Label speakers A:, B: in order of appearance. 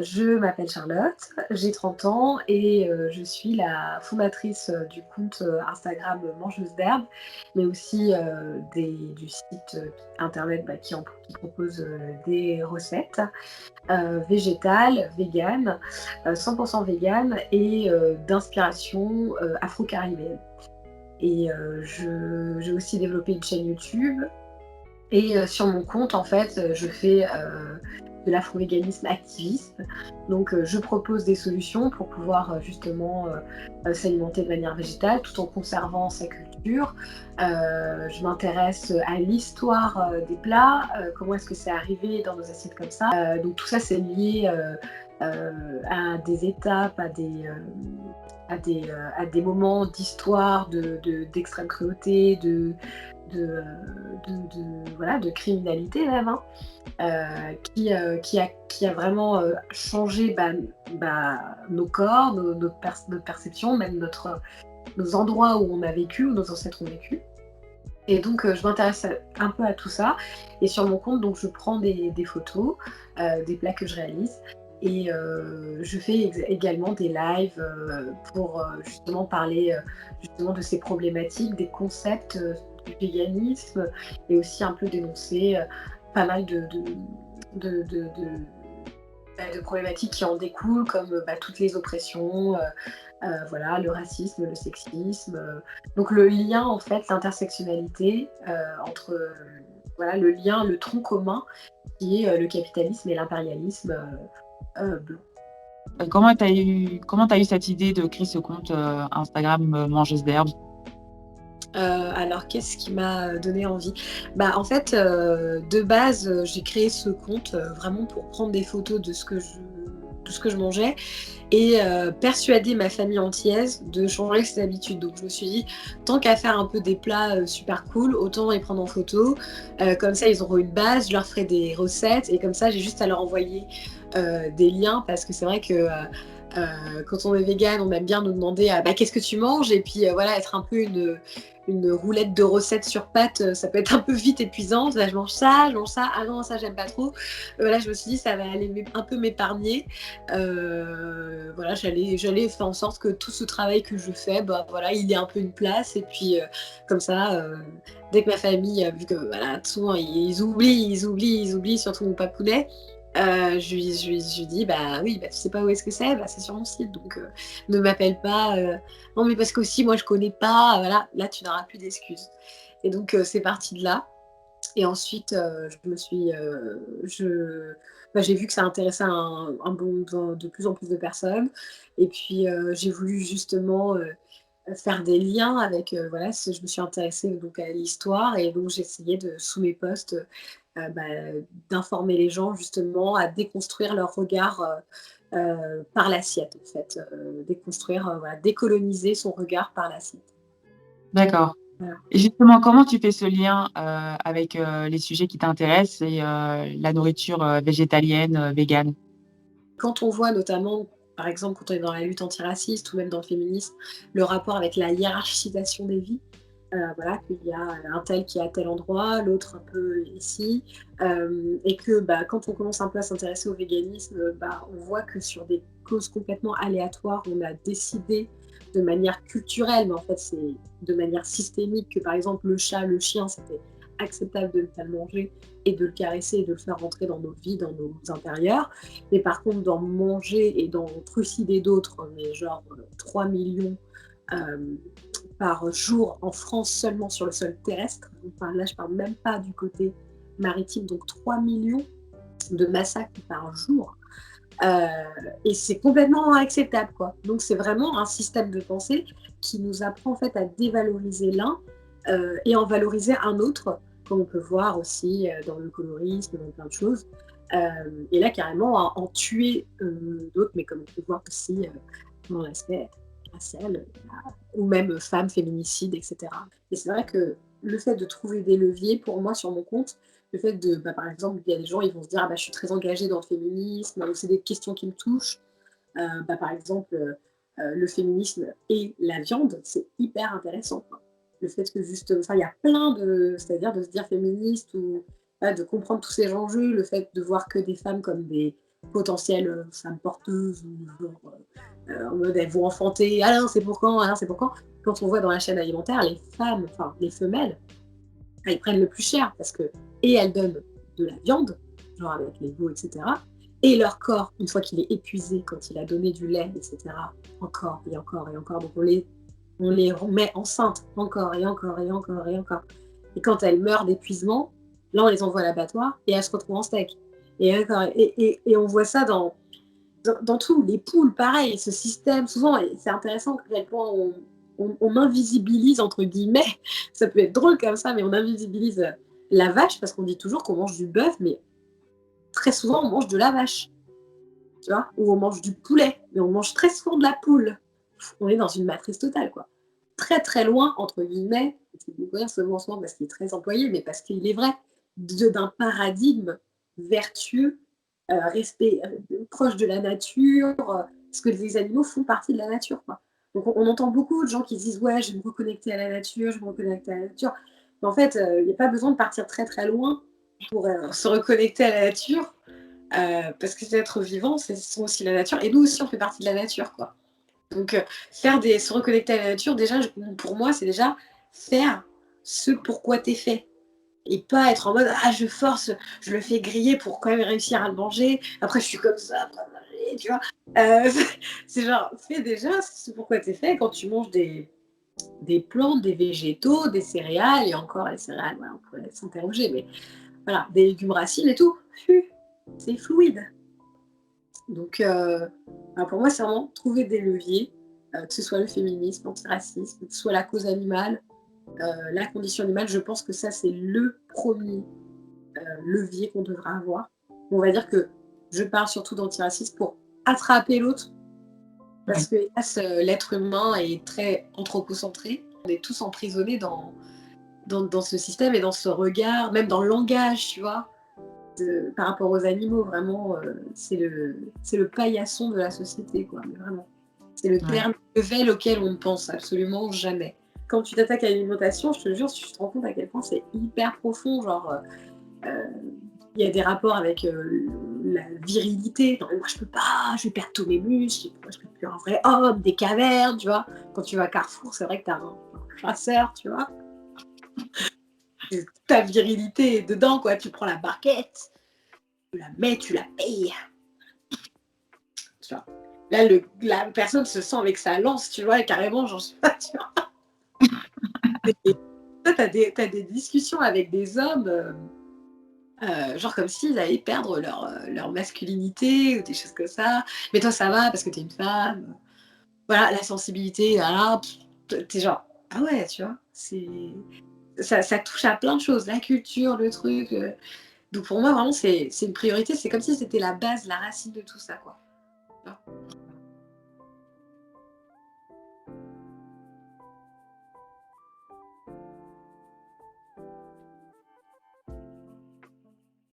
A: je m'appelle Charlotte, j'ai 30 ans et je suis la fondatrice, du compte, Instagram Mangeuse d'herbes, mais aussi, du site, internet, qui propose, des recettes, végétales, véganes, 100 véganes et d'inspiration, afro-caribéenne et j'ai aussi développé une chaîne YouTube et sur mon compte, en fait, je fais, de l'afro-véganisme activiste. Donc je propose des solutions pour pouvoir, justement, s'alimenter de manière végétale tout en conservant sa culture. Je m'intéresse à l'histoire, des plats, comment est-ce que c'est arrivé dans nos assiettes comme ça. Donc tout ça, c'est lié, à des étapes, à des moments d'histoire, d'extrême cruauté, de, voilà, de criminalité même, hein, qui a vraiment changé nos corps, notre perception, même nos endroits où on a vécu, où nos ancêtres ont vécu. Et donc, je m'intéresse un peu à tout ça. Et sur mon compte, donc, je prends des photos des plats que je réalise. Et je fais également des lives pour justement parler justement de ces problématiques, des concepts du véganisme et aussi un peu dénoncer pas mal de, de, de- de problématiques qui en découlent, comme toutes les oppressions, voilà, le racisme, le sexisme. Donc le lien, en fait, l'intersectionnalité entre voilà, le lien, le tronc commun qui est le capitalisme et l'impérialisme blanc.
B: Comment t'as eu cette idée de créer ce compte Instagram Mangeuse d'herbes?
A: Alors qu'est-ce qui m'a donné envie? En fait, de base, j'ai créé ce compte, vraiment pour prendre des photos de ce que je mangeais et persuader ma famille entière de changer ses habitudes. Donc je me suis dit: «Tant qu'à faire un peu des plats, super cool, autant les prendre en photo». Comme ça, ils auront une base, je leur ferai des recettes et comme ça, j'ai juste à leur envoyer, des liens parce que c'est vrai que, quand on est végan, on aime bien nous demander: «Ah qu'est-ce que tu manges?» Et puis, voilà, être un peu une roulette de recettes sur pattes, ça peut être un peu vite épuisant. Bah, je mange ça, ah non, ça j'aime pas trop. Voilà, je me suis dit: «Ça va aller un peu m'épargner». Voilà, j'allais faire en sorte que tout ce travail que je fais, voilà, il ait un peu une place et puis, comme ça, dès que ma famille a vu que, voilà, souvent ils oublient, surtout mon papounet, je lui dis: «Bah oui, tu sais pas où est-ce que c'est? Bah, c'est sur mon site donc ne m'appelle pas, non mais parce qu'aussi moi je connais pas», voilà, là tu n'auras plus d'excuses et donc c'est parti de là et ensuite, je me suis, j'ai vu que ça intéressait un bon de plus en plus de personnes et puis, j'ai voulu justement, faire des liens avec, voilà, je me suis intéressée donc à l'histoire et donc j'essayais sous mes posts, d'informer les gens justement à déconstruire leur regard, par l'assiette en fait, déconstruire, voilà, décoloniser son regard par l'assiette.
B: D'accord.
A: Voilà.
B: Et justement, comment tu fais ce lien avec les sujets qui t'intéressent et la nourriture végétalienne, végane?
A: Quand on voit notamment, par exemple, quand on est dans la lutte antiraciste ou même dans le féminisme, le rapport avec la hiérarchisation des vies, voilà, qu'il y a un tel qui est à tel endroit, l'autre un peu ici, et que quand on commence un peu à s'intéresser au véganisme, on voit que sur des causes complètement aléatoires, on a décidé de manière culturelle, mais en fait c'est de manière systémique que par exemple le chat, le chien, c'était acceptable de ne pas le manger et de le caresser et de le faire rentrer dans nos vies, dans nos intérieurs. Mais par contre, d'en manger et d'en trucider d'autres, mais genre 3 millions euh, par jour en France seulement sur le sol terrestre. Enfin, là, je parle même pas du côté maritime, donc 3 millions de massacres par jour. Euh, et c'est complètement inacceptable, quoi. Donc c'est vraiment un système de pensée qui nous apprend en fait à dévaloriser l'un et en valoriser un autre, comme on peut voir aussi dans le colorisme, dans plein de choses. Et là, carrément, en tuer d'autres, mais comme on peut voir aussi dans l'aspect racial, ou même femmes, féminicides, etc. Et c'est vrai que le fait de trouver des leviers, pour moi, sur mon compte, le fait de, par exemple, il y a des gens, ils vont se dire, je suis très engagée dans le féminisme, donc c'est des questions qui me touchent. Par exemple, le féminisme et la viande, c'est hyper intéressant, quoi. Le fait que juste, enfin, il y a plein de, c'est-à-dire de se dire féministe ou de comprendre tous ces enjeux, le fait de voir que des femmes comme potentielles femmes porteuses, ou genre, en mode elles vont enfanter, alors c'est pour quand, alors c'est pour quand. Quand on voit dans la chaîne alimentaire, les femmes, enfin les femelles, elles prennent le plus cher parce que, et elles donnent de la viande, genre avec les veaux, etc. Et leur corps, une fois qu'il est épuisé, quand il a donné du lait, etc., encore et encore et encore, donc on les remet enceintes encore et encore et encore et encore. Et quand elles meurent d'épuisement, là on les envoie à l'abattoir et elles se retrouvent en steak. Et, encore, et on voit ça dans tout. Les poules, pareil, ce système, souvent, et c'est intéressant à quel point on invisibilise, entre guillemets, ça peut être drôle comme ça, mais on invisibilise la vache, parce qu'on dit toujours qu'on mange du bœuf, mais très souvent on mange de la vache, tu vois, ou on mange du poulet, mais on mange très souvent de la poule. On est dans une matrice totale, quoi. Très très loin, entre guillemets, c'est beaucoup rire ce mot en ce moment parce qu'il est très employé, mais parce qu'il est vrai, d'un paradigme vertueux, respect, proche de la nature, parce que les animaux font partie de la nature, quoi. Donc on entend beaucoup de gens qui disent ouais, je vais me reconnecter à la nature, je vais me reconnecter à la nature. Mais en fait, il n'y a pas besoin de partir très très loin pour se reconnecter à la nature, parce que ces êtres vivants, ce sont aussi la nature, et nous aussi on fait partie de la nature, quoi. Donc, se reconnecter à la nature, déjà, pour moi, c'est déjà faire ce pourquoi t'es fait. Et pas être en mode ah, je force, je le fais griller pour quand même réussir à le manger. Après, je suis comme ça, après manger, tu vois. Euh, c'est genre, fais déjà ce pourquoi t'es fait quand tu manges des plantes, des végétaux, des céréales, et encore les céréales, voilà, on pourrait s'interroger, mais voilà, des légumes racines et tout, c'est fluide. Donc, pour moi, c'est vraiment trouver des leviers, que ce soit le féminisme, l'antiracisme, que ce soit la cause animale, la condition animale. Je pense que ça, c'est le premier levier qu'on devrait avoir. On va dire que je parle surtout d'antiracisme pour attraper l'autre,
B: Ouais.
A: parce que hélas, l'être humain est très anthropocentré. On est tous emprisonnés dans ce système et dans ce regard, même dans le langage, tu vois. Par rapport aux animaux, vraiment, c'est le paillasson de la société, quoi, mais vraiment. C'est le
B: Ouais.
A: terme level auquel on ne pense absolument jamais. Quand tu t'attaques à l'alimentation, je te jure, tu te rends compte à quel point c'est hyper profond, genre, il y a des rapports avec la virilité. Non, mais moi, je peux pas, je vais perdre tous mes muscles, moi, je peux plus un vrai homme, des cavernes, tu vois. Quand tu vas à Carrefour, c'est vrai que t'as un chasseur, tu vois. Ta virilité est dedans, quoi. Tu prends la barquette, tu la mets, tu la payes. Tu vois. Là, la personne se sent avec sa lance, tu vois, et carrément, j'en sais pas, tu vois. Et toi, t'as des discussions avec des hommes, genre comme s'ils allaient perdre leur masculinité ou des choses comme ça. Mais toi, ça va parce que t'es une femme. Voilà, la sensibilité, là, t'es genre, ah ouais, tu vois, ça touche à plein de choses, la culture, le truc. Donc pour moi, vraiment, c'est une priorité. C'est comme si c'était la base, la racine de tout ça, quoi. Tu vois.